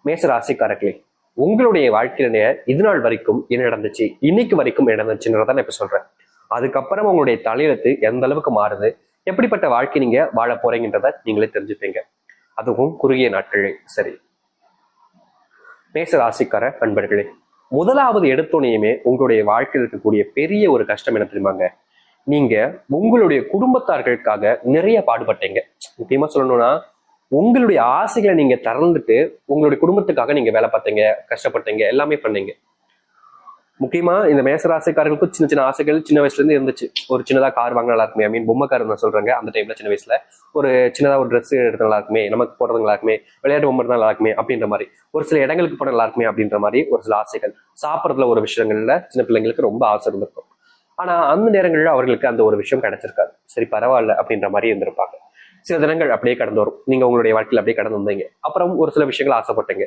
மேச ராசிக்காரர்களே, உங்களுடைய வாழ்க்கையில இது நாள் வரைக்கும் என்ன நடந்துச்சு, இன்னைக்கு வரைக்கும் என்ன நடந்துச்சுன்றத நான் இப்ப சொல்றேன். அதுக்கப்புறம் உங்களுடைய தலையெழுத்து எந்த அளவுக்கு மாறுது, எப்படிப்பட்ட வாழ்க்கை நீங்க வாழ போறீங்கன்றத நீங்களே தெரிஞ்சுப்பீங்க. அதுவும் குறுகிய நாட்களே. சரி, மேச ராசிக்கார நண்பர்களே, முதலாவது எடுத்தோனையுமே உங்களுடைய வாழ்க்கையில் இருக்கக்கூடிய பெரிய ஒரு கஷ்டம் என்ன தெரியுமாங்க? நீங்க உங்களுடைய குடும்பத்தார்களுக்காக நிறைய பாடுபட்டீங்க. முக்கியமா சொல்லணும்னா, உங்களுடைய ஆசைகளை நீங்க திறந்துட்டு உங்களுடைய குடும்பத்துக்காக நீங்க வேலை பார்த்தீங்க, கஷ்டப்பட்டீங்க, எல்லாமே பண்ணீங்க. முக்கியமா இந்த மேசராசிக்காரர்களுக்கும் சின்ன சின்ன ஆசைகள் சின்ன வயசுல இருந்து இருந்துச்சு. ஒரு சின்னதா கார் வாங்க நல்லா இருக்குமே, ஐ மீன் பொம்மை கார் நான் சொல்றேங்க. அந்த டைம்ல சின்ன வயசுல ஒரு சின்னதா ஒரு ட்ரெஸ் எடுத்து நல்லா இருக்குமே, நமக்கு போறது நல்லா இருக்குமே, விளையாட்டு பொம்மை நல்லா இருக்குமே அப்படின்ற மாதிரி, ஒரு சில இடங்களுக்கு போட நல்லா இருக்குமே அப்படின்ற மாதிரி ஒரு சில ஆசைகள், சாப்பிட்றதுல ஒரு விஷயங்கள்ல சின்ன பிள்ளைங்களுக்கு ரொம்ப ஆசை இருந்திருக்கும். ஆனா அந்த நேரங்கள்ல அவர்களுக்கு அந்த ஒரு விஷயம் கிடைச்சிருக்காது. சரி பரவாயில்ல அப்படின்ற மாதிரி இருந்திருப்பாங்க. சில தினங்கள் அப்படியே கடந்து வரும். நீங்க உங்களுடைய வாழ்க்கையில அப்படியே கடந்து வந்தீங்க. அப்புறம் ஒரு சில விஷயங்கள் ஆசைப்பட்டீங்க.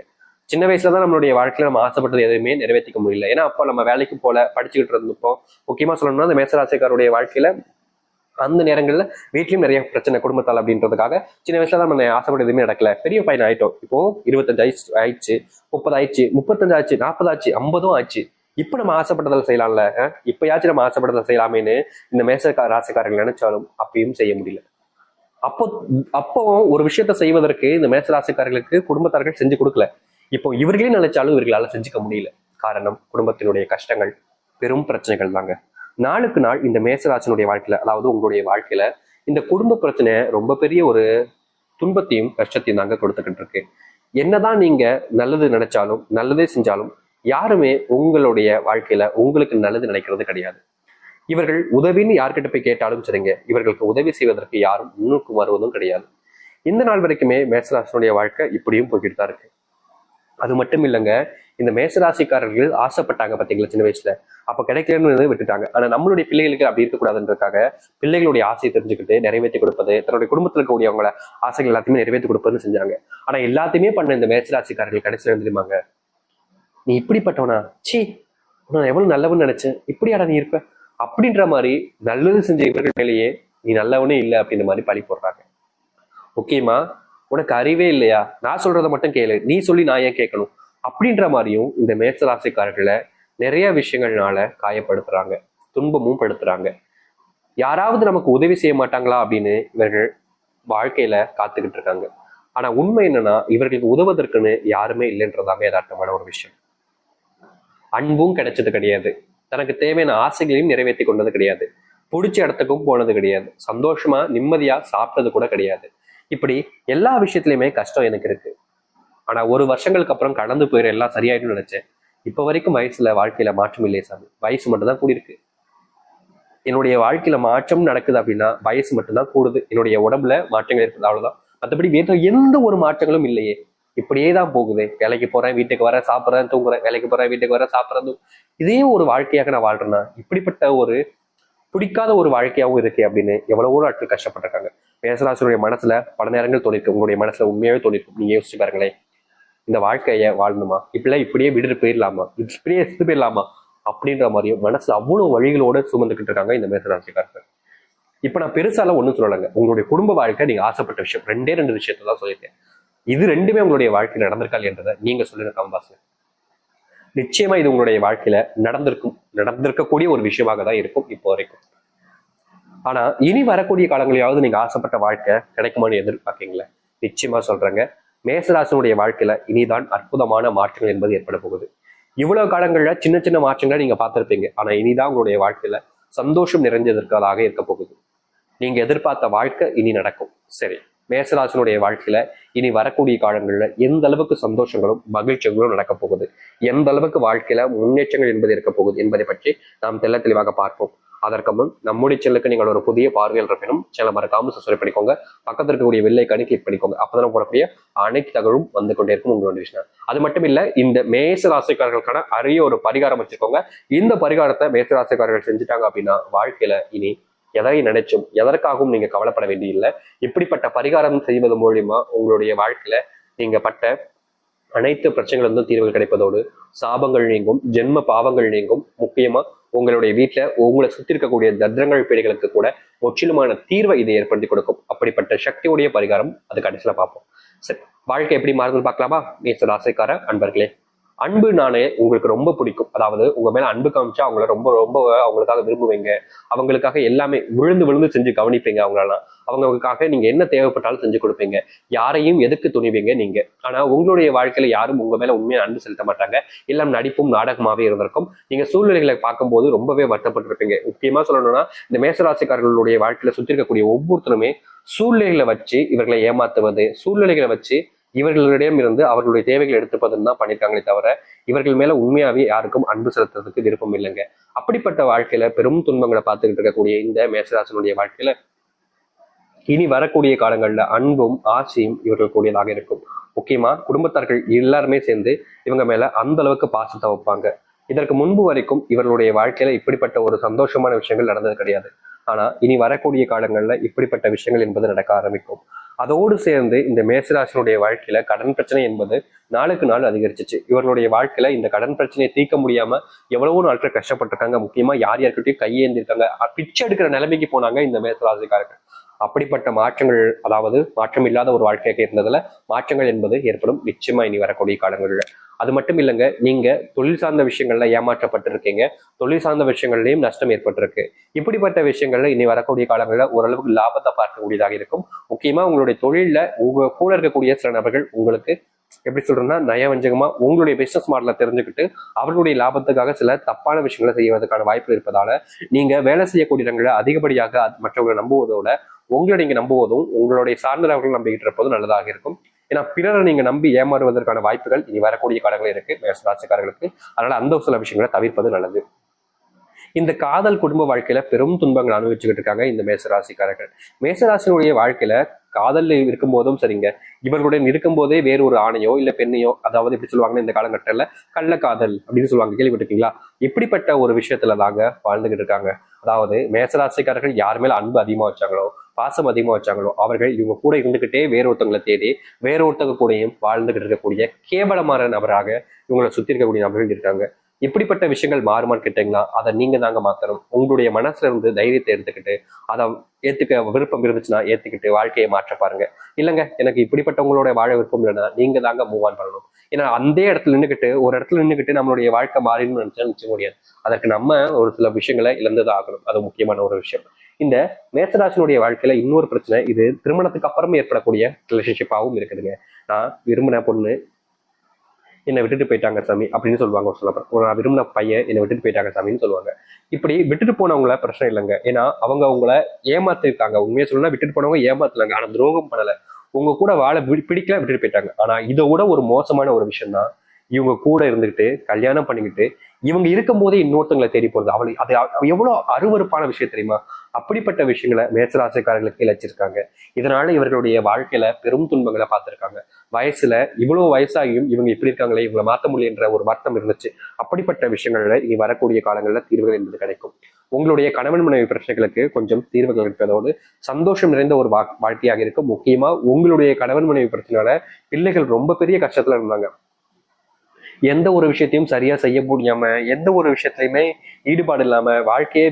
சின்ன வயசுலதான் நம்மளுடைய வாழ்க்கையில நம்ம ஆசைப்பட்டது எதுவுமே நிறைவேற்றிக்க முடியல. ஏன்னா அப்போ நம்ம வேலைக்கு போல, படிச்சுக்கிட்டு இருந்தப்போ, முக்கியமா சொல்லணும்னா அந்த மேசராசிக்காருடைய வாழ்க்கையில அந்த நேரங்கள்ல வீட்லயும் நிறைய பிரச்சனை குடும்பத்தால் அப்படின்றதுக்காக சின்ன வயசுல தான் நம்ம ஆசைப்பட்ட எதுவுமே நடக்கல. பெரிய பையன் ஆயிட்டோம். இப்போ 25 ஆயிடுச்சு, 30 ஆயிடுச்சு, 35 ஆச்சு, 40 ஆச்சு, 50 ஆச்சு. இப்ப நம்ம ஆசைப்பட்டதில் செய்யலாம்ல, இப்பயாச்சும் நம்ம ஆசைப்பட்டதை செய்யலாமேன்னு இந்த மேச ராசிக்காரர்கள் நினைச்சாலும் அப்பயும் செய்ய முடியல. அப்போ அப்போ ஒரு விஷயத்த செய்வதற்கு இந்த மேசராசிக்காரர்களுக்கு குடும்பத்தார்கள் செஞ்சு கொடுக்கல. இப்போ இவர்களே நினைச்சாலும் இவர்களால செஞ்சுக்க முடியல. காரணம் குடும்பத்தினுடைய கஷ்டங்கள், பெரும் பிரச்சனைகள் தாங்க. நாளுக்கு நாள் இந்த மேசராசினுடைய வாழ்க்கையில, அதாவது உங்களுடைய வாழ்க்கையில இந்த குடும்ப பிரச்சனை ரொம்ப பெரிய ஒரு துன்பத்தையும் கஷ்டத்தையும் தாங்க கொடுத்துக்கிட்டு இருக்கு. என்னதான் நீங்க நல்லது நினைச்சாலும், நல்லதே செஞ்சாலும் யாருமே உங்களுடைய வாழ்க்கையில உங்களுக்கு நல்லது நினைக்கிறது கிடையாது. இவர்கள் உதவின்னு யார்கிட்ட போய் கேட்டாலும் சரிங்க, இவர்களுக்கு உதவி செய்வதற்கு யாரும் முன்னுக்கு வருவதும் கிடையாது. இந்த நாள் வரைக்குமே மேசராசினுடைய வாழ்க்கை இப்படியும் போய்கிட்டு தான் இருக்கு. அது மட்டும் இல்லைங்க, இந்த மேசராசிக்காரர்கள் ஆசைப்பட்டாங்க பார்த்தீங்களா சின்ன வயசுல, அப்ப கிடைக்கலன்னு விட்டுட்டாங்க. ஆனா நம்மளுடைய பிள்ளைகளுக்கு அப்படி இருக்கக்கூடாதுன்றதுக்காக பிள்ளைகளுடைய ஆசையை தெரிஞ்சுக்கிட்டு நிறைவேற்றி கொடுப்பது, தன்னுடைய குடும்பத்தில் இருக்கக்கூடியவங்கள ஆசைகள் எல்லாத்தையுமே நிறைவேற்றி கொடுப்பதுன்னு செஞ்சாங்க. ஆனா எல்லாத்தையுமே பண்ண இந்த மேசராசிக்காரர்கள் கடைசியில் தெரியுமாங்க, நீ இப்படிப்பட்டவனா, சி நான் எவ்வளவு நல்லவன்னு நினைச்சேன், இப்படியாடா நீ இருப்ப அப்படின்ற மாதிரி நல்லது செஞ்ச இவர்கள் மேலேயே நீ நல்லவனே இல்லை அப்படின்ற மாதிரி பழி போடுறாங்க. முக்கியமா உனக்கு அறிவே இல்லையா, நான் சொல்றதை மட்டும் கேளு, நீ சொல்லி நான் ஏன் கேட்கணும் அப்படின்ற மாதிரியும் இந்த மேசராசிக்காரர்களை நிறைய விஷயங்கள்னால காயப்படுத்துறாங்க, துன்பமும் படுத்துறாங்க. யாராவது நமக்கு உதவி செய்ய மாட்டாங்களா அப்படின்னு இவர்கள் வாழ்க்கையில காத்துக்கிட்டு இருக்காங்க. ஆனா உண்மை என்னன்னா, இவர்களுக்கு உதவுவதற்குன்னு யாருமே இல்லைன்றதாங்க யதார்த்தமான ஒரு விஷயம். அன்பும் கிடைச்சது கிடையாது, தனக்கு தேவையான ஆசைகளையும் நிறைவேற்றி கொண்டது கிடையாது, பிடிச்ச இடத்துக்கும் போனது கிடையாது, சந்தோஷமா நிம்மதியா சாப்பிட்டது கூட கிடையாது. இப்படி எல்லா விஷயத்திலயுமே கஷ்டம் எனக்கு இருக்கு. ஆனா ஒரு வருஷங்களுக்கு அப்புறம் கடந்து போயிடும், எல்லாம் சரியாயிடும் நினைச்சேன். இப்ப வரைக்கும் வயசுல வாழ்க்கையில மாற்றம் இல்லையே சாமி, வயசு மட்டும்தான் கூடியிருக்கு. என்னுடைய வாழ்க்கையில மாற்றம் நடக்குது அப்படின்னா வயசு மட்டும்தான் கூடுது, என்னுடைய உடம்புல மாற்றங்கள் இருக்குது, அவ்வளவுதான். மற்றபடி வேற எந்த ஒரு மாற்றங்களும் இல்லையே. இப்படியே தான் போகுது. வேலைக்கு போறேன், வீட்டுக்கு வரேன், சாப்பிட்றேன், தூங்குறேன், வேலைக்கு போறேன், வீட்டுக்கு வரேன், சாப்பிட்றேன். இதே ஒரு வாழ்க்கையாக நான் வாழ்றேன்னா இப்படிப்பட்ட ஒரு பிடிக்காத ஒரு வாழ்க்கையாகவும் இருக்கு அப்படின்னு எவ்வளவோ நாட்கள் கஷ்டப்பட்டிருக்காங்க. மேசராசினுடைய மனசுல பல நேரங்கள் தோணிருக்கும், உங்களுடைய மனசுல உண்மையாவே தோணிருக்கும். நீங்க யோசிச்சு பாருங்களேன், இந்த வாழ்க்கைய வாழணுமா, இப்படியே விடுட்டு போயிடலாமா, இப்படியே செத்து போயிடலாமா அப்படின்ற மாதிரியும் மனசுல அவ்வளவு வழிகளோட சுமந்துக்கிட்டு இருக்காங்க இந்த மேசராசிக்காரர்கள். இப்ப நான் பெருசால ஒண்ணும் சொல்லலைங்க. உங்களுடைய குடும்ப வாழ்க்கை நீங்க ஆசைப்பட்ட விஷயம் ரெண்டே ரெண்டு விஷயத்த தான் சொல்லியிருக்கேன். இது ரெண்டுமே உங்களுடைய வாழ்க்கையில் நடந்திருக்காள் என்றதை நீங்க சொல்லுங்க காம்பாஸ்ல. நிச்சயமா இது உங்களுடைய வாழ்க்கையில நடந்திருக்கக்கூடிய ஒரு விஷயமாக தான் இருக்கும் இப்போ வரைக்கும். ஆனா இனி வரக்கூடிய காலங்களையாவது நீங்க ஆசைப்பட்ட வாழ்க்கை கிடைக்குமான்னு எதிர்பார்க்கீங்களா? நிச்சயமா சொல்றேங்க, மேசராசினுடைய வாழ்க்கையில இனிதான் அற்புதமான மாற்றங்கள் என்பது ஏற்பட போகுது. இவ்வளவு காலங்கள்ல சின்ன சின்ன மாற்றங்களை நீங்க பார்த்திருப்பீங்க. ஆனா இனிதான் உங்களுடைய வாழ்க்கையில சந்தோஷம் நிறைஞ்சதற்காக இருக்க போகுது. நீங்க எதிர்பார்த்த வாழ்க்கை இனி நடக்கும். சரி, மேசராசினுடைய வாழ்க்கையில இனி வரக்கூடிய காலங்கள்ல எந்த அளவுக்கு சந்தோஷங்களும் மகிழ்ச்சிகளும் நடக்க போகுது, எந்த அளவுக்கு வாழ்க்கையில முன்னேற்றங்கள் என்பது இருக்க போகுது என்பதை பற்றி நாம் தெல்ல தெளிவாக பார்ப்போம். அதற்கு முன் நம்முடைய சேனலுக்கு நீங்கள் ஒரு புதிய பார்வையில் இருப்பினும் சேனல் மறக்காம சப்ஸ்கிரைப் பண்ணிக்கோங்க. பக்கத்தில் இருக்கக்கூடிய வெள்ளைக்கானி கிளிக் பண்ணிக்கோங்க. அப்பதான் போடக்கூடிய அனைத்து தகவலும் வந்து கொண்டே இருக்கும் உங்களுடைய விஷயம். அது மட்டும் இல்ல, இந்த மேச ராசிக்காரர்களுக்கான அரிய ஒரு பரிகாரம் வச்சிருக்கோங்க. இந்த பரிகாரத்தை மேச ராசிக்காரர்கள் செஞ்சுட்டாங்க அப்படின்னா வாழ்க்கையில இனி எதை நினைச்சும் எதற்காகவும் நீங்க கவலைப்பட வேண்டியதில்லை. இப்படிப்பட்ட பரிகாரம் செய்வது மூலியமா உங்களுடைய வாழ்க்கையில நீங்க பட்ட அனைத்து பிரச்சனைகளும் தீர்வுகள் கிடைப்பதோடு சாபங்கள் நீங்கும், ஜென்ம பாவங்கள் நீங்கும். முக்கியமா உங்களுடைய வீட்டுல உங்களை சுத்தி இருக்கக்கூடிய தத்ரங்கள் பீடைகளுக்கு கூட முற்றிலுமான தீர்வை இதை ஏற்படுத்தி கொடுக்கும். அப்படிப்பட்ட சக்தியுடைய பரிகாரம் அது கடைசியில பார்ப்போம். சரி, வாழ்க்கை எப்படி மாறுதுன்னு பார்க்கலாமா? மேச ராசிக்கார அன்பர்களே, அன்பு நானே உங்களுக்கு ரொம்ப பிடிக்கும். அதாவது உங்க மேல அன்பு காமிச்சா அவங்கள ரொம்ப ரொம்ப அவங்களுக்காக விரும்புவீங்க. அவங்களுக்காக எல்லாமே விழுந்து விழுந்து செஞ்சு கவனிப்பீங்க. அவங்களுக்காக நீங்க என்ன தேவைப்பட்டாலும் செஞ்சு கொடுப்பீங்க. யாரையும் எதுக்கு துணிவீங்க நீங்க. ஆனா உங்களுடைய வாழ்க்கையில யாரும் உங்க மேல உண்மையா அன்பு செலுத்த மாட்டாங்க. எல்லாம் நடிப்பும் நாடகமாவே இருந்திருக்கும். நீங்க சூழ்நிலைகளை பார்க்கும்போது ரொம்பவே வருத்தப்பட்டிருப்பீங்க. முக்கியமா சொல்லணும்னா இந்த மேசராசிக்காரர்களுடைய வாழ்க்கையில சுத்தி இருக்கக்கூடிய ஒவ்வொருத்தருமே சூழ்நிலைகளை வச்சு இவர்களை ஏமாத்துவது, சூழ்நிலைகளை வச்சு இவர்களிடம் இருந்து அவர்களுடைய தேவைகளை எடுத்துப்பதுன்னு தான் பண்ணியிருக்காங்களே தவிர இவர்கள் மேல உண்மையாவே யாருக்கும் அன்பு செலுத்துறதுக்கு விருப்பம் இல்லைங்க. அப்படிப்பட்ட வாழ்க்கையில பெரும் துன்பங்களை பார்த்துக்கிட்டு இருக்கக்கூடிய இந்த மேசராசனுடைய வாழ்க்கையில இனி வரக்கூடிய காலங்கள்ல அன்பும் ஆசையும் இவர்கள் கூடியதாக இருக்கும். முக்கியமா குடும்பத்தார்கள் எல்லாருமே சேர்ந்து இவங்க மேல அந்த அளவுக்கு பாசத்தை வைப்பாங்க. இதற்கு முன்பு வரைக்கும் இவர்களுடைய வாழ்க்கையில இப்படிப்பட்ட ஒரு சந்தோஷமான விஷயங்கள் நடந்தது கிடையாது. ஆனா இனி வரக்கூடிய காலங்கள்ல இப்படிப்பட்ட விஷயங்கள் என்பது நடக்க ஆரம்பிக்கும். அதோடு சேர்ந்து இந்த மேசராசனுடைய வாழ்க்கையில கடன் பிரச்சனை என்பது நாளுக்கு நாள் அதிகரிச்சிச்சு. இவர்களுடைய வாழ்க்கையில இந்த கடன் பிரச்சனையை தீர்க்க முடியாம எவ்வளவோ நாட்கள் கஷ்டப்பட்டிருக்காங்க. முக்கியமா யார் யார்கிட்டயும் கையேந்திருக்காங்க, பிச்சை எடுக்கிற நிலைமைக்கு போனாங்க இந்த மேசராசிக்காரர்கள். அப்படிப்பட்ட மாற்றங்கள், அதாவது மாற்றம் இல்லாத ஒரு வாழ்க்கையாக இருந்ததுல மாற்றங்கள் என்பது ஏற்படும் நிச்சயமா இனி வரக்கூடிய காலங்கள்ல. அது மட்டும் இல்லைங்க, நீங்க தொழில் சார்ந்த விஷயங்கள்ல ஏமாற்றப்பட்டிருக்கீங்க, தொழில் சார்ந்த விஷயங்கள்லயும் நஷ்டம் ஏற்பட்டிருக்கு. இப்படிப்பட்ட விஷயங்கள்ல இனி வரக்கூடிய காலங்கள்ல ஓரளவுக்கு லாபத்தை பார்க்கக்கூடியதாக இருக்கும். முக்கியமா உங்களுடைய தொழில்ல உங்க கூட இருக்கக்கூடிய சில நபர்கள் உங்களுக்கு எப்படி சொல்றேன்னா நயவஞ்சகமா உங்களுடைய பிசினஸ் மாடலை தெரிஞ்சுக்கிட்டு அவர்களுடைய லாபத்துக்காக சில தப்பான விஷயங்களை செய்வதற்கான வாய்ப்பு இருப்பதால நீங்க வேலை செய்யக்கூடிய இடங்களை அதிகப்படியாக மற்றவர்களை நம்புவதோட உங்களை நீங்க நம்புவதும் உங்களுடைய சார்ந்தவர்கள் நம்பிக்கிட்டு இருப்பதும் நல்லதாக இருக்கும். ஏன்னா பிறரை நீங்க நம்பி ஏமாறுவதற்கான வாய்ப்புகள் இனி வரக்கூடிய காலங்களில் இருக்கு மேசராசிக்காரர்களுக்கு. அதனால அந்த சில விஷயங்களை தவிர்ப்பது நல்லது. இந்த காதல் குடும்ப வாழ்க்கையில பெரும் துன்பங்கள் அனுபவிச்சுக்கிட்டு இருக்காங்க இந்த மேசராசிக்காரர்கள். மேசராசினுடைய வாழ்க்கையில காதல் இருக்கும் போதும் சரிங்க, இவர்களுடன் இருக்கும் போதே வேறு ஒரு ஆணையோ இல்ல பெண்ணையோ, அதாவது எப்படி சொல்லுவாங்கன்னா இந்த காலகட்டத்துல கள்ளக்காதல் அப்படின்னு சொல்லுவாங்க, கேள்விப்பட்டிருக்கீங்களா? இப்படிப்பட்ட ஒரு விஷயத்துல தாங்க வாழ்ந்துகிட்டு இருக்காங்க. அதாவது மேசராசிக்காரர்கள் யார் மேல அன்பு அதிகமா வச்சாங்களோ, பாசம் அதிகமா வச்சாங்களோ, அவர்கள் இவங்க கூட இருந்துகிட்டே வேற ஒருத்தவங்களை தேடி வேற ஒருத்தவங்க கூடயும் வாழ்ந்துகிட்டு இருக்கக்கூடிய கேவலமான நபராக இவங்களை சுத்தி இருக்கக்கூடிய நபர்கள் இருக்காங்க. இப்படிப்பட்ட விஷயங்கள் மாறுமான்னு கேட்டீங்கன்னா அதை நீங்க தாங்க மாத்தணும். உங்களுடைய மனசுல இருந்து தைரியத்தை எடுத்துக்கிட்டு அதை ஏத்துக்க விருப்பம் இருந்துச்சுன்னா ஏத்துக்கிட்டு வாழ்க்கையை மாற்ற பாருங்க. இல்லைங்க எனக்கு இப்படிப்பட்டவங்களோட வாழ விருப்பம் இல்லைன்னா நீங்க தாங்க மூவ் ஆன் பண்ணணும். ஏன்னா அந்த இடத்துல நின்றுக்கிட்டு ஒரு இடத்துல நின்றுக்கிட்டு நம்மளுடைய வாழ்க்கை மாறின்னு நினைச்சா முடியாது. அதற்கு நம்ம ஒரு சில விஷயங்களை இழந்துதான் ஆகணும். அது முக்கியமான ஒரு விஷயம். இந்த மேசராசினுடைய வாழ்க்கையில இன்னொரு பிரச்சனை, இது திருமணத்துக்கு அப்புறம் ஏற்படக்கூடிய ரிலேஷன்ஷிப்பாகவும் இருக்குதுங்க. நான் விரும்பின பொண்ணு என்னை விட்டுட்டு போயிட்டாங்க சாமி அப்படின்னு சொல்லுவாங்க. ஒரு நான் விரும்பின பையன் என்னை விட்டுட்டு போயிட்டாங்க சாமின்னு சொல்லுவாங்க. இப்படி விட்டுட்டு போனவங்கள பிரச்சனை இல்லைங்க. ஏன்னா அவங்க அவங்கள ஏமாத்திருக்காங்க. உண்மையை சொல்லணும்னா விட்டுட்டு போனவங்க ஏமாத்தலாங்க, ஆனா துரோகம் பண்ணல. உங்க கூட வாழ பிடிக்கல, விட்டுட்டு போயிட்டாங்க. ஆனா இதை விட ஒரு மோசமான ஒரு விஷயம் தான் இவங்க கூட இருந்துகிட்டு கல்யாணம் பண்ணிக்கிட்டு இவங்க இருக்கும் போதே இன்னொருத்தவங்களை தேடி போறது. அது எவ்வளவு அருவருப்பான விஷயம் தெரியுமா? அப்படிப்பட்ட விஷயங்களை மேசராசிக்காரர்களுக்கு இழைச்சிருக்காங்க. இதனால இவர்களுடைய வாழ்க்கையில பெரும் துன்பங்களை பார்த்திருக்காங்க. வயசுல இவ்வளவு வயசாகியும் இவங்க இப்படி இருக்காங்களே, இவங்களை மாற்ற முடியுன்ற ஒரு வருத்தம் இருந்துச்சு. அப்படிப்பட்ட விஷயங்கள்ல இனி வரக்கூடிய காலங்களில் தீர்வுகள் என்பது கிடைக்கும். உங்களுடைய கணவன் மனைவி பிரச்சனைகளுக்கு கொஞ்சம் தீர்வுகள் இருப்பதோடு சந்தோஷம் நிறைந்த ஒரு வாழ்க்கையாக இருக்கும். முக்கியமா உங்களுடைய கணவன் மனைவி பிரச்சனையால பிள்ளைகள் ரொம்ப பெரிய கஷ்டத்துல இருந்தாங்க. எந்த ஒரு விஷயத்தையும் சரியா செய்ய முடியாம, எந்த ஒரு விஷயத்திலையுமே ஈடுபாடு இல்லாம வாழ்க்கையே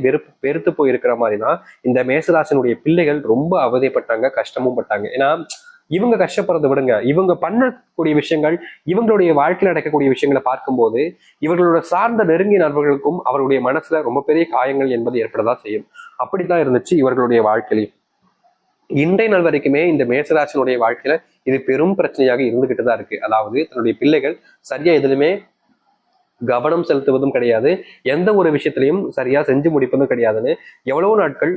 வெறுத்து போயிருக்கிற மாதிரிதான் இந்த மேசராசனுடைய பிள்ளைகள் ரொம்ப அவதிப்பட்டாங்க, கஷ்டமும் பட்டாங்க. ஏன்னா இவங்க கஷ்டப்படுறதை விடுங்க, இவங்க பண்ணக்கூடிய விஷயங்கள், இவங்களுடைய வாழ்க்கையில் நடக்கக்கூடிய விஷயங்களை பார்க்கும்போது இவர்களோட சார்ந்த நெருங்கிய நண்பர்களுக்கும் அவர்களுடைய மனசுல ரொம்ப பெரிய காயங்கள் என்பது ஏற்படதான் செய்யும். அப்படித்தான் இருந்துச்சு இவர்களுடைய வாழ்க்கையிலையும். இன்றைய நாள் வரைக்குமே இந்த மேசராசினுடைய வாழ்க்கையில இது பெரும் பிரச்சனையாக இருந்துகிட்டு தான் இருக்கு. அதாவது தன்னுடைய பிள்ளைகள் சரியா எதுலுமே கவனம் செலுத்துவதும் கிடையாது, எந்த ஒரு விஷயத்திலையும் சரியா செஞ்சு முடிப்பதும் கிடையாதுன்னு எவ்வளவோ நாட்கள்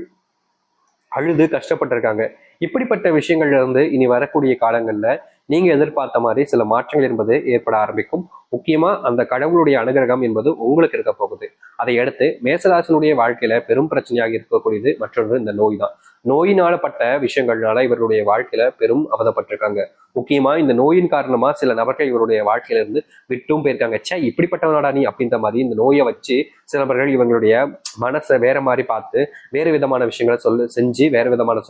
அழுது கஷ்டப்பட்டிருக்காங்க. இப்படிப்பட்ட விஷயங்கள்ல இருந்து இனி வரக்கூடிய காலங்கள்ல நீங்க எதிர்பார்த்த மாதிரி சில மாற்றங்கள் என்பது ஏற்பட ஆரம்பிக்கும். முக்கியமா அந்த கடவுளுடைய அனுகிரகம் என்பது உங்களுக்கு இருக்க போகுது. அதை அடுத்து மேசராசனுடைய வாழ்க்கையில பெரும் பிரச்சனையாக இருக்கக்கூடியது மற்றொன்று இந்த நோய் தான். நோயினால பட்ட விஷயங்கள்னால இவருடைய வாழ்க்கையில பெரும் அவதப்பட்டிருக்காங்க. முக்கியமா இந்த நோயின் காரணமா சில நபர்கள் இவருடைய வாழ்க்கையில இருந்து விட்டும் போயிருக்காங்க. இப்படிப்பட்டவனாடா நீ அப்படின்ற மாதிரி இந்த நோயை வச்சு சில நபர்கள் இவங்களுடைய மனசை வேற மாதிரி பார்த்து வேறு விதமான விஷயங்களை செஞ்சு வேற விதமான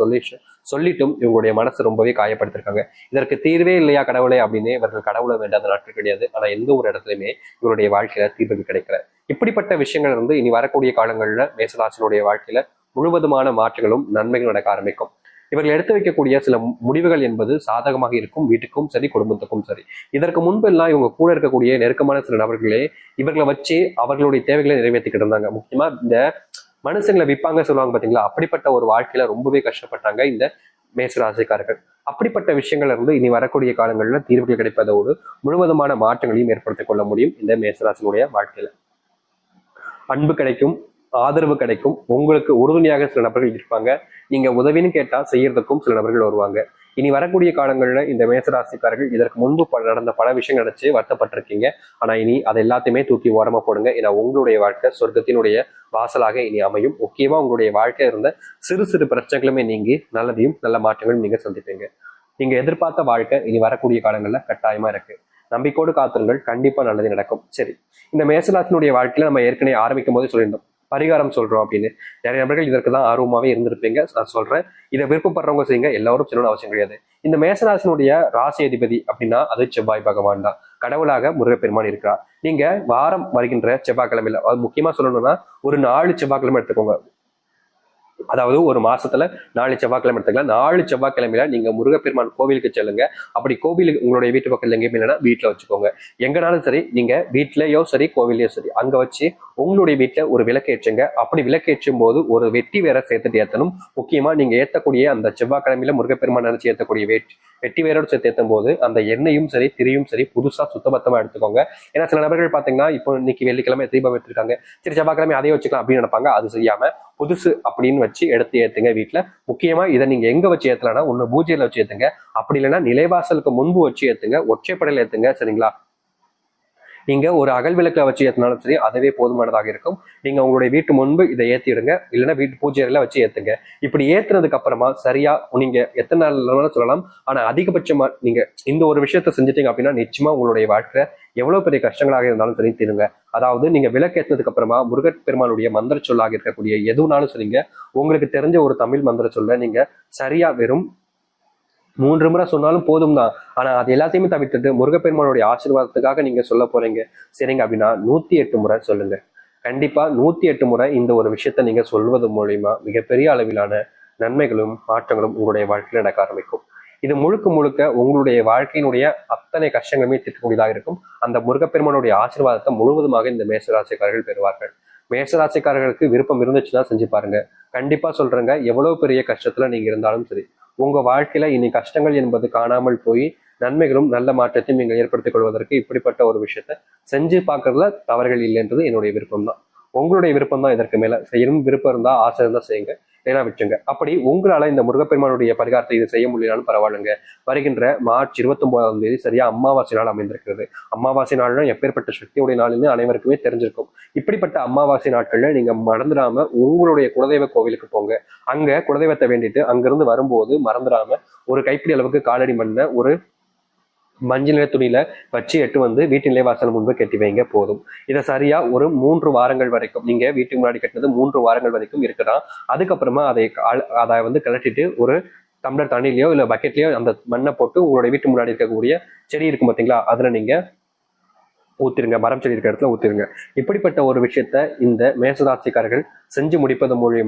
சொல்லிட்டும் இவங்களுடைய மனசை ரொம்பவே காயப்படுத்திருக்காங்க. இதற்கு தீர்வே இல்லையா கடவுளே அப்படின்னு இவர்கள் கடவுளை வேண்டாத நாட்கள் கிடையாது. ஆனா எந்த ஒரு இடத்துலையுமே இவருடைய வாழ்க்கையில தீர்வு கிடைக்கல. இப்படிப்பட்ட விஷயங்கள் இனி வரக்கூடிய காலங்கள்ல மேசராசினுடைய வாழ்க்கையில முழுவதுமான மாற்றங்களும் நன்மைகள் நடக்க ஆரம்பிக்கும். இவர்கள் எடுத்து வைக்கக்கூடிய சில முடிவுகள் என்பது சாதகமாக இருக்கும், வீட்டுக்கும் சரி குடும்பத்துக்கும் சரி. இதற்கு முன்பெல்லாம் இவங்க கூட இருக்கக்கூடிய நெருக்கமான சில நபர்களே இவர்களை வச்சு அவர்களுடைய தேவைகளை நிறைவேற்றிக்கிட்டு இருந்தாங்க. முக்கியமா இந்த மனுஷங்களை விற்பாங்க சொல்லுவாங்க பாத்தீங்களா, அப்படிப்பட்ட ஒரு வாழ்க்கையில ரொம்பவே கஷ்டப்பட்டாங்க இந்த மேசராசிக்காரர்கள். அப்படிப்பட்ட விஷயங்கள்ல இருந்து இனி வரக்கூடிய காலங்களில் தீர்வுகள் கிடைப்பதோடு முழுவதுமான மாற்றங்களையும் ஏற்படுத்திக் கொள்ள முடியும் இந்த மேசராசினுடைய வாழ்க்கையில. அன்பு கிடைக்கும், ஆதரவு கிடைக்கும், உங்களுக்கு உறுதுணையாக சில நபர்கள் இருப்பாங்க. நீங்க உதவின்னு கேட்டா செய்யறதுக்கும் சில நபர்கள் வருவாங்க. இனி வரக்கூடிய காலங்களில் இந்த மேசராசிக்காரர்கள் இதற்கு முன்பு நடந்த பல விஷயங்கள் நினைச்சு வருத்தப்பட்டிருக்கீங்க. ஆனா இனி அதை எல்லாத்தையுமே தூக்கி ஓரமா போடுங்க. ஏன்னா உங்களுடைய வாழ்க்கை சொர்க்கத்தினுடைய வாசலாக இனி அமையும். முக்கியமா உங்களுடைய வாழ்க்கையில இருந்த சிறு சிறு பிரச்சனைகளுமே நீங்கி நல்லதையும் நல்ல மாற்றங்களும் நீங்க சந்திப்பீங்க. நீங்க எதிர்பார்த்த வாழ்க்கை இனி வரக்கூடிய காலங்கள்ல கட்டாயமா இருக்கு. நம்பிக்கையோடு காத்துருங்கள், கண்டிப்பா நல்லது நடக்கும். சரி, இந்த மேசராசினுடைய வாழ்க்கையில நம்ம ஏற்கனவே ஆரம்பிக்கும் போது சொல்லியிருந்தோம் பரிகாரம் சொல்றோம் அப்படின்னு. நிறைய நபர்கள் இதற்கு தான் ஆர்வமாவே இருந்திருப்பீங்க. நான் சொல்றேன், இதை விருப்பப்படுறவங்க செய்யுங்க, எல்லாரும் சொல்லணும்னு அவசியம் கிடையாது. இந்த மேசராசினுடைய ராசி அதிபதி அப்படின்னா அது செவ்வாய் பகவான் தான். கடவுளாக முருகப்பெருமான் இருக்கிறார். நீங்க வாரம் வருகின்ற செவ்வாய்க்கிழமையில, அது முக்கியமா சொல்லணும்னா ஒரு 4 செவ்வாய்க்கிழமை எடுத்துக்கோங்க. அதாவது ஒரு மாசத்துல 4 செவ்வாய்க்கிழமை எடுத்துக்கலாம். 4 செவ்வாய்க்கிழமையில நீங்க முருகப்பெருமான் கோவிலுக்கு செல்லுங்க. அப்படி கோவிலுக்கு உங்களுடைய வீட்டு பக்கத்துல எங்கேயுமே இல்லைன்னா வீட்டுல வச்சுக்கோங்க. எங்கனாலும் சரி, நீங்க வீட்லயோ சரி கோவிலையோ சரி அங்க வச்சு உங்களுடைய வீட்டுல ஒரு விளக்கு ஏற்றுங்க. அப்படி விளக்கு ஏற்றும் போது ஒரு வெட்டி வேற சேர்த்துட்டு ஏற்றணும். முக்கியமா நீங்க ஏற்றக்கூடிய அந்த செவ்வாய்க்கிழமையில முருகப்பெருமான் நினைச்சு ஏற்றக்கூடிய வெட்டி வேரோடு சேர்த்து ஏற்றும் போது அந்த எண்ணெயும் சரி திரியும் சரி புதுசா சுத்தபத்தமா எடுத்துக்கோங்க. ஏன்னா சில நபர்கள் பாத்தீங்கன்னா இப்போ இன்னைக்கு வெள்ளிக்கிழமை தீபம் எடுத்திருக்காங்க, சரி செவ்வாய்க்கிழமை அதையே வச்சுக்கலாம் அப்படின்னு நினைப்பாங்க. அது செய்யாம புதுசு அப்படின்னு வச்சு எடுத்து ஏத்துங்க வீட்டுல. முக்கியமா இதை நீங்க எங்க வச்சு ஏத்தலாம்னா ஒண்ணு பூஜையில வச்சு ஏத்துங்க, அப்படி இல்லைன்னா நிலைவாசலுக்கு முன்பு வச்சு ஏத்துங்க, ஒற்றைப்படையில ஏத்துங்க. சரிங்களா? நீங்க ஒரு அகல் விளக்குல வச்சு ஏத்தினாலும் சரி அதுவே போதுமானதாக இருக்கும். நீங்க உங்களுடைய வீட்டு முன்பு இதை ஏத்திடுங்க, இல்லைன்னா வீட்டு பூஜை அறையில வச்சு ஏத்துங்க. இப்படி ஏத்துனதுக்கு அப்புறமா சரியா நீங்க எத்தனை நாள் சொல்லலாம், ஆனா அதிகபட்சமா நீங்க இந்த ஒரு விஷயத்த செஞ்சுட்டீங்க அப்படின்னா நிச்சயமா உங்களுடைய வாழ்க்கை எவ்வளவு பெரிய கஷ்டங்களாக இருந்தாலும் சரி தீருங்க. அதாவது நீங்க விளக்கு ஏற்றினதுக்கு அப்புறமா முருகப் பெருமானுடைய மந்திர சொல்லாக இருக்கக்கூடிய எதுனாலும் சரிங்க, உங்களுக்கு தெரிஞ்ச ஒரு தமிழ் மந்திர சொல்ல நீங்க சரியா வெறும் 3 முறை சொன்னாலும் போதும் தான். ஆனா அது எல்லாத்தையுமே தவிர்த்துட்டு முருகப்பெருமானுடைய ஆசீர்வாதத்துக்காக நீங்க சொல்ல போறீங்க சரிங்க அப்படின்னா 108 முறை சொல்லுங்க. கண்டிப்பா 108 முறை இந்த ஒரு விஷயத்த நீங்க சொல்வது மூலியமா மிகப்பெரிய அளவிலான நன்மைகளும் மாற்றங்களும் உங்களுடைய வாழ்க்கையில் நடக்க ஆரம்பிக்கும். இது முழுக்க முழுக்க உங்களுடைய வாழ்க்கையினுடைய அத்தனை கஷ்டங்களுமே தீர்க்கக்கூடியதாக இருக்கும். அந்த முருகப்பெருமானுடைய ஆசீர்வாதத்தை முழுவதுமாக இந்த மேசராசிக்காரர்கள் பெறுவார்கள். மேசராசிக்காரர்களுக்கு விருப்பம் இருந்துச்சுன்னா செஞ்சு பாருங்க. கண்டிப்பா சொல்றேங்க, எவ்வளவு பெரிய கஷ்டத்துல நீங்க இருந்தாலும் சரி உங்க வாழ்க்கையில இனி கஷ்டங்கள் என்பது காணாமல் போய் நன்மைகளும் நல்ல மாற்றத்தையும் நீங்கள் ஏற்படுத்திக் கொள்வதற்கு இப்படிப்பட்ட ஒரு விஷயத்த செஞ்சு பார்க்கறதுல தவறுகள் இல்லைன்றது என்னுடைய விருப்பம் தான். உங்களுடைய விருப்பம் தான். இதற்கு மேல செய்யணும் விருப்பம் இருந்தா ஆசை இருந்தா செய்யுங்க, ஏன்னா விட்டுங்க. அப்படி உங்களால இந்த முருகப்பெருமானுடைய பரிகாரத்தை இது செய்ய முடியலான்னு பரவாயில்லைங்க. வருகின்ற மார்ச் 29ஆம் தேதி சரியா அமாவாசை நாள் அமைந்திருக்கிறது. அமாவாசை நாள்னா எப்பேற்பட்ட சக்தியுடைய நாள்னு அனைவருக்குமே தெரிஞ்சிருக்கும். இப்படிப்பட்ட அமாவாசை நாட்கள்ல நீங்க மறந்துடாம உங்களுடைய குலதெய்வ கோவிலுக்கு போங்க. அங்க குலதெய்வத்தை வேண்டிட்டு அங்கிருந்து வரும்போது மறந்துடாம ஒரு கைப்பிடி அளவுக்கு காலடி மண்ண ஒரு மஞ்சள் நிற துணியில வச்சு எட்டு வந்து வீட்டின் நிலைவாசல் முன்பு கட்டி வைங்க போதும். இதை சரியா ஒரு 3 வாரங்கள் வரைக்கும் நீங்க வீட்டுக்கு முன்னாடி கட்டினது 3 வாரங்கள் வரைக்கும் இருக்கலாம். அதுக்கப்புறமா அதை வந்து கலட்டிட்டு ஒரு டம்ளர் தண்ணிலையோ இல்ல பக்கெட்லயோ அந்த மண்ணை போட்டு உங்களுடைய வீட்டு முன்னாடி இருக்கக்கூடிய செடி இருக்கும் பார்த்தீங்களா, அதுல நீங்க ஊத்திருங்க. மரம் செடி இருக்கிற இடத்துல ஊத்திருங்க. இப்படிப்பட்ட ஒரு விஷயத்த இந்த மேசராசிக்காரர்கள் செஞ்சு முடிப்பது மூலியமா